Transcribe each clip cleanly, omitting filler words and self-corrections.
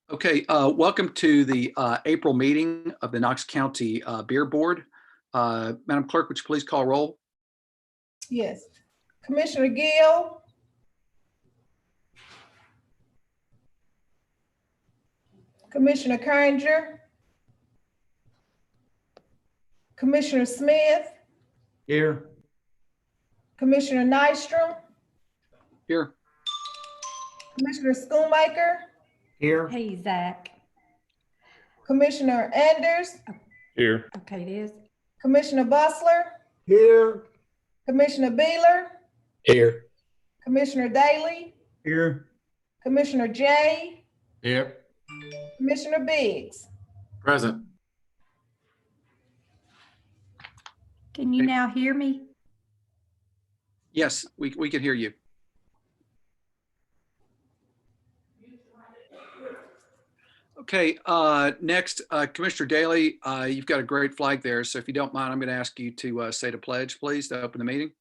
Okay, welcome to the April meeting of the Knox County Beer Board. Madam Clerk, would you please call roll? Yes. Commissioner Gill. Commissioner Carringer. Commissioner Smith. Here. Commissioner Nystrom. Here. Commissioner Schoonmaker. Here. Hey, Zach. Commissioner Anders. Here. Okay, it is. Commissioner Bustler. Here. Commissioner Beeler. Here. Commissioner Daly. Here. Commissioner Jay. Here. Commissioner Biggs. Present. Can you now hear me? Yes, we can hear you. Okay, next, Commissioner Daly, you've got a great flag there. So if you don't mind, I'm going to ask you to say the pledge, please, to open the meeting.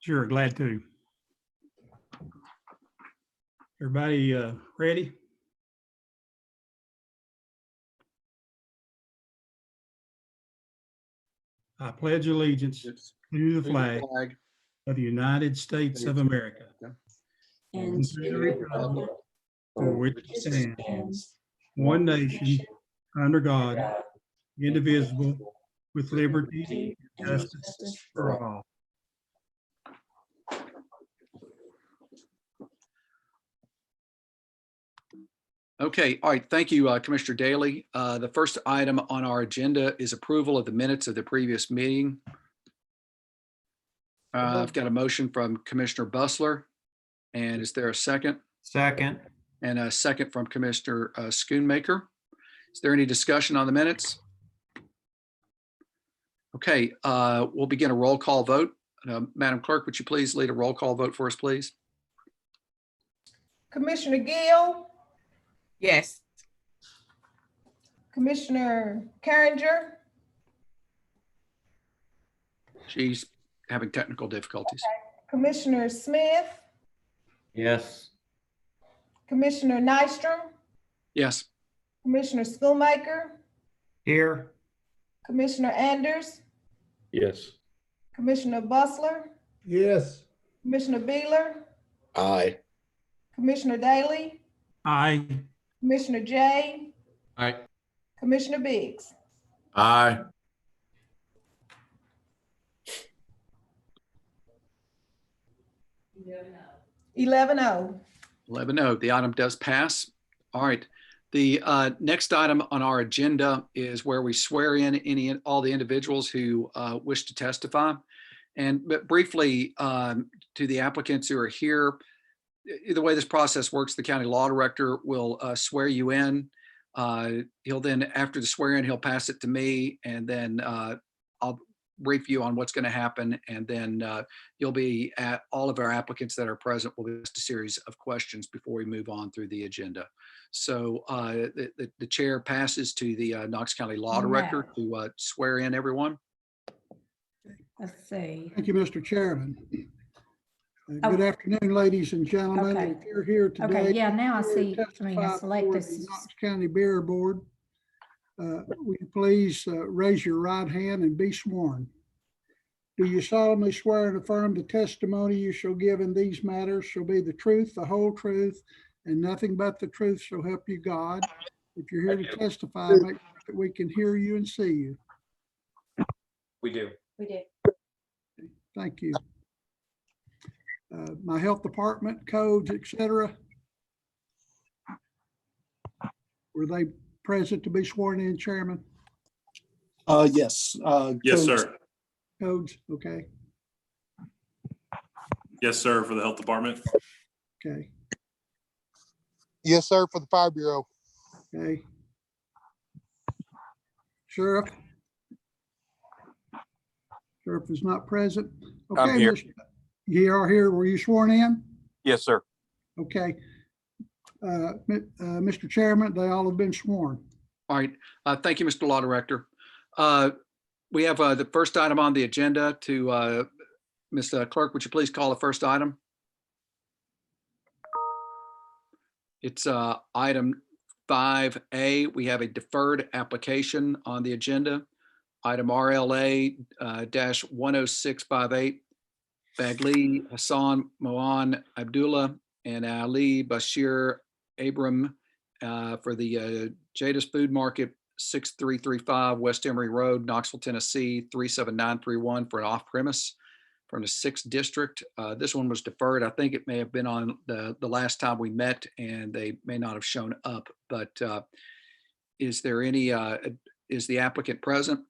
Sure, glad to. Everybody ready? I pledge allegiance to the flag of the United States of America and to the republic for which it stands, one nation, under God, indivisible, with liberty and justice for all. Okay, all right. Thank you, Commissioner Daly. The first item on our agenda is approval of the minutes of the previous meeting. I've got a motion from Commissioner Bustler. And is there a second? Second. And a second from Commissioner Schoonmaker. Is there any discussion on the minutes? Okay, we'll begin a roll call vote. Madam Clerk, would you please lead a roll call vote for us, please? Commissioner Gill. Yes. Commissioner Carringer. She's having technical difficulties. Commissioner Smith. Yes. Commissioner Nystrom. Yes. Commissioner Schoonmaker. Here. Commissioner Anders. Yes. Commissioner Bustler. Yes. Commissioner Beeler. Aye. Commissioner Daly. Aye. Commissioner Jay. Aye. Commissioner Biggs. Aye. Eleven oh. 11-0, the item does pass. All right. The next item on our agenda is where we swear in all the individuals who wish to testify. But briefly, to the applicants who are here, the way this process works, the county law director will swear you in. He'll then, after the swear in, he'll pass it to me, and then I'll brief you on what's going to happen. And then you'll be at all of our applicants that are present will be asked a series of questions before we move on through the agenda. So the chair passes to the Knox County Law Director to swear in everyone. Let's see. Thank you, Mr. Chairman. Good afternoon, ladies and gentlemen. Okay. If you're here today. Okay, yeah, now I see. to I mean, I testify select for this. the Knox County Beer Board. Will you please raise your right hand and be sworn? Do you solemnly swear and affirm the testimony you shall give in these matters shall be the truth, the whole truth, and nothing but the truth, so help you God? If you're here to testify, make sure that we can hear you and see you. We do. We did. Thank you. My health department, codes, etc. Were they present to be sworn in, Chairman? Yes. Yes, codes- sir. Codes, okay, Yes, sir, for the health department. okay, Yes, sir, for the Fire Bureau. okay. Sheriff? Sheriff is not present. I'm Okay, here. You are here. Were you sworn in? Yes, sir. Okay. Mr. Chairman, they all have been sworn. All right. Thank you, Mr. Law Director. We have the first item on the agenda to Ms. Clerk. Would you please call the first item? It's item 5A. We have a deferred application on the agenda. Item RLA dash 10658. Bagli Hassan Moan Abdullah and Ali Bashir Abram for the Jada's Food Market, 6335 West Emory Road, Knoxville, Tennessee, 37931 for an off-premise from the 6th District. This one was deferred. I think it may have been on the last time we met and they may not have shown up, but is there any, is the applicant present?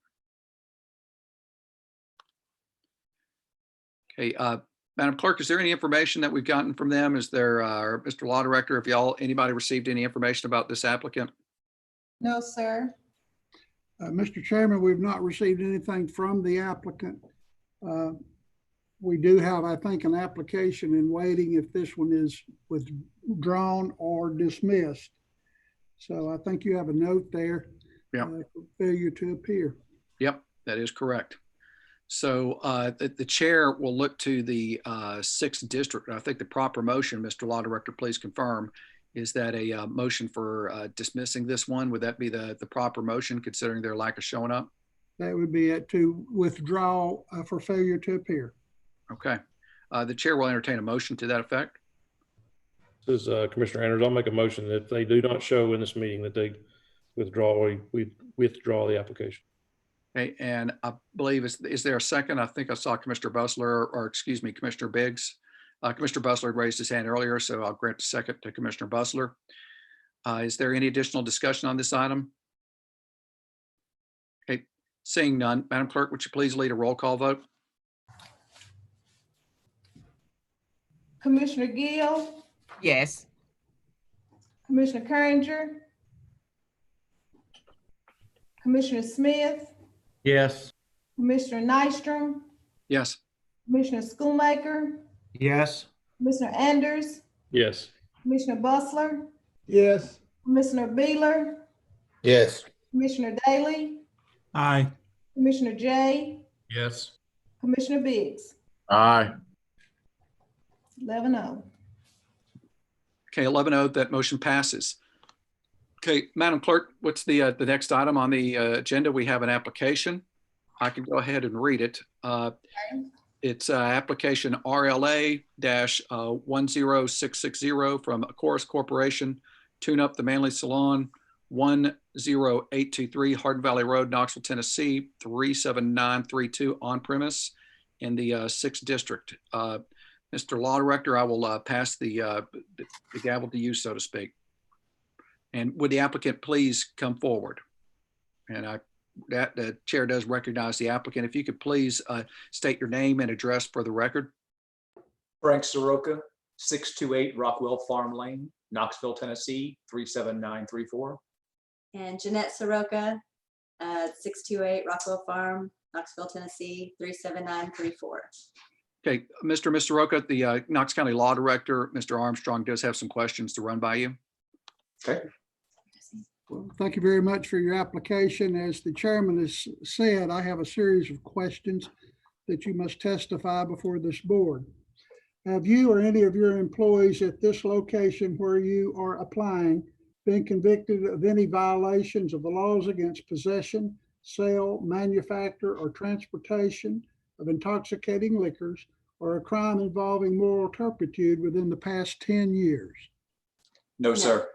Okay, Madam Clerk, is there any information that we've gotten from them? Is there, Mr. Law Director, if anybody received any information about this applicant? No, sir. Mr. Chairman, we've not received anything from the applicant. We do have, I think, an application in waiting if this one is withdrawn or dismissed. So I think you have a note there. Yep. For failure to appear. Yep, that is correct. So the chair will look to the 6th District. I think the proper motion, Mr. Law Director, please confirm, is that a motion for dismissing this one? Would that be the proper motion considering their lack of showing up? That would be it, to withdraw for failure to appear. Okay. The chair will entertain a motion to that effect. This is Commissioner Anders. I'll make a motion that if they do not show in this meeting that they withdraw, we withdraw the application. Okay, and I believe, is there a second? I think I saw Commissioner Bustler, or excuse me, Commissioner Biggs. Commissioner Bustler had raised his hand earlier, so I'll grant a second to Commissioner Bustler. Is there any additional discussion on this item? Okay, seeing none, Madam Clerk, would you please lead a roll call vote? Commissioner Gill, Yes. Commissioner Carringer, Commissioner Smith, Yes. Commissioner Nystrom, Yes. Commissioner Schoolmaker, Yes. Commissioner Anders, Yes. Commissioner Bustler, Yes. Commissioner Beeler, Yes. Commissioner Daly, Aye. Commissioner Jay, Yes. Commissioner Biggs. Aye. 11-0. Okay, 11-0, that motion passes. Okay, Madam Clerk, what's the next item on the agenda? We have an application. I can go ahead and read it. It's application RLA-10660 from Chorus Corporation, Tune Up the Manly Salon, 10823 Hardin Valley Road, Knoxville, Tennessee, 37932 on premise in the 6th District. Mr. Law Director, I will pass the gavel to you, so to speak. And would the applicant please come forward? And the chair does recognize the applicant. If you could please state your name and address for the record. Frank Soroka, 628 Rockwell Farm Lane, Knoxville, Tennessee, 37934. And Jeanette Soroka, 628 Rockwell Farm, Knoxville, Tennessee, 37934. Okay, Mr. Roca, the Knox County Law Director, Mr. Armstrong, does have some questions to run by you. Okay. Well, thank you very much for your application. As the chairman has said, I have a series of questions that you must testify before this board. Have you or any of your employees at this location where you are applying been convicted of any violations of the laws against possession, sale, manufacture, or transportation of intoxicating liquors, or a crime involving moral turpitude within the past 10 years? No, sir.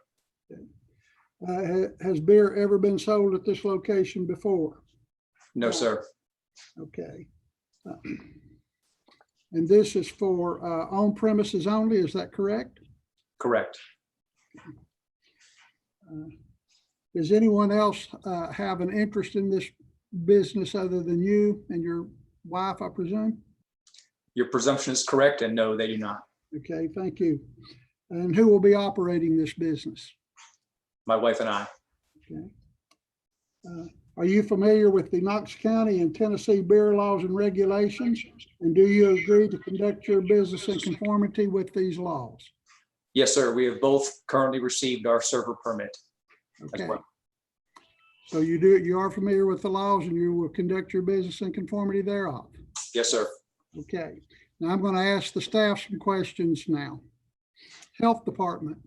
Has beer ever been sold at this location before? No, sir. Okay. And this is for on premises only, is that correct? Correct. Does anyone else have an interest in this business other than you and your wife, I presume? Your presumption is correct, and no, they do not. Okay, thank you. And who will be operating this business? My wife and I. Okay. Are you familiar with the Knox County and Tennessee beer laws and regulations? And do you agree to conduct your business in conformity with these laws? Yes, sir. We have both currently received our server permit Okay. as well. So you are familiar with the laws and you will conduct your business in conformity thereof? Yes, sir. Okay. Now I'm going to ask the staff some questions now. Health Department,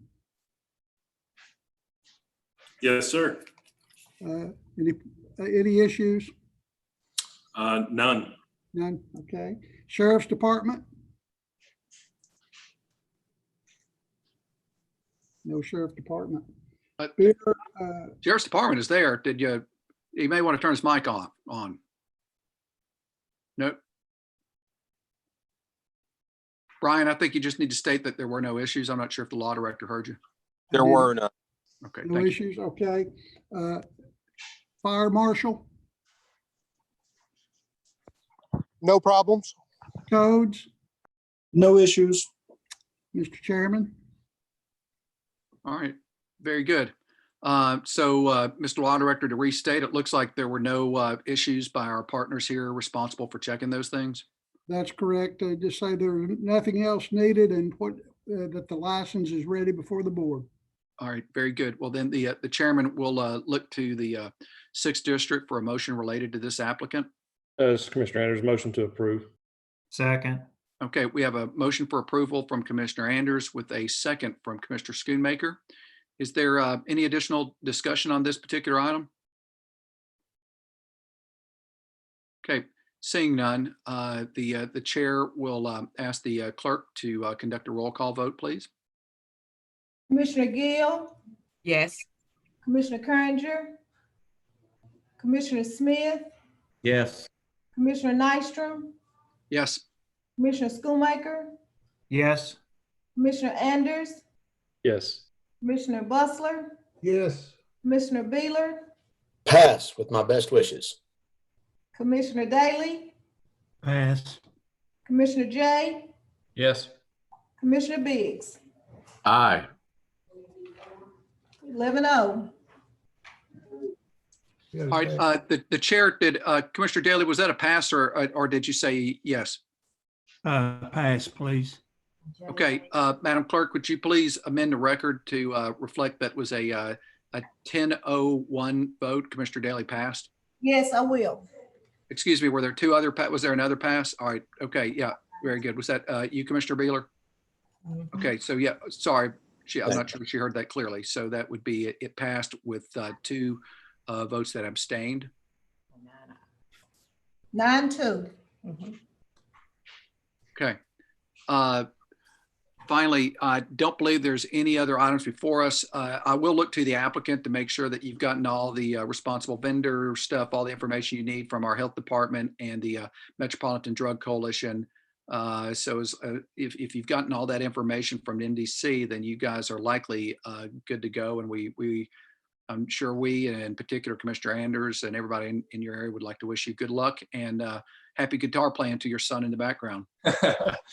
Yes, sir. Any issues? None. None, okay. Sheriff's Department? No Sheriff's Department. Beer, Sheriff's Department is there. You may want to turn his mic on. Nope. Brian, I think you just need to state that there were no issues. I'm not sure if the law director heard you. There were none. Okay, no thank you. issues, okay. Fire Marshal, No problems. codes, No issues. Mr. Chairman. All right, very good. Mr. Law Director, to restate, it looks like there were no issues by our partners here responsible for checking those things. That's correct. Just say there's nothing else needed and that the license is ready before the board. All right, very good. Well, then the chairman will look to the 6th District for a motion related to this applicant. Commissioner Anders, motion to approve. Second. Okay, we have a motion for approval from Commissioner Anders with a second from Commissioner Schoonmaker. Is there any additional discussion on this particular item? Okay, seeing none, the chair will ask the clerk to conduct a roll call vote, please. Commissioner Gill, Yes. Commissioner Kerringer, Commissioner Smith, Yes. Commissioner Nystrom, Yes. Commissioner Schoonmaker, Yes. Commissioner Anders, Yes. Commissioner Bustler, Yes. Commissioner Beeler, Pass with my best wishes. Commissioner Daly, Pass. Commissioner J, Yes. Commissioner Biggs. Aye. 11-0. All right, the chair did, Commissioner Daly, was that a pass or did you say yes? Pass, please. Okay, Madam Clerk, would you please amend the record to reflect that was a 10-0-1 vote? Commissioner Daly passed. Yes, I will. Excuse me, were there two other, was there another pass? All right, okay, yeah, very good. Was that you, Commissioner Beeler? Okay, so yeah, sorry, I'm not sure she heard that clearly. So that would be, it passed with 2 votes that abstained. 9-2. Okay. Finally, I don't believe there's any other items before us. I will look to the applicant to make sure that you've gotten all the responsible vendor stuff, all the information you need from our health department and the Metropolitan Drug Coalition. If you've gotten all that information from NDC, then you guys are likely good to go. And I'm sure we, and in particular Commissioner Anders and everybody in your area would like to wish you good luck and happy guitar playing to your son in the background.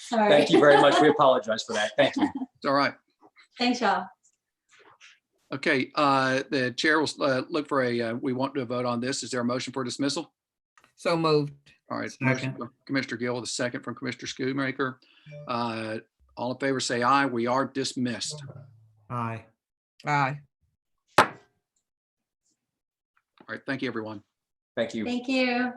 Thank you very much. We apologize for that. Thank you. It's all right. Thanks, y'all. Okay, the chair will look for we want to vote on this. Is there a motion for dismissal? So moved. All right, Second. motion from Commissioner Gill with a second from Commissioner Schoonmaker. All in favor say aye. We are dismissed. Aye. Aye. All right, thank you, everyone. Thank you. Thank you.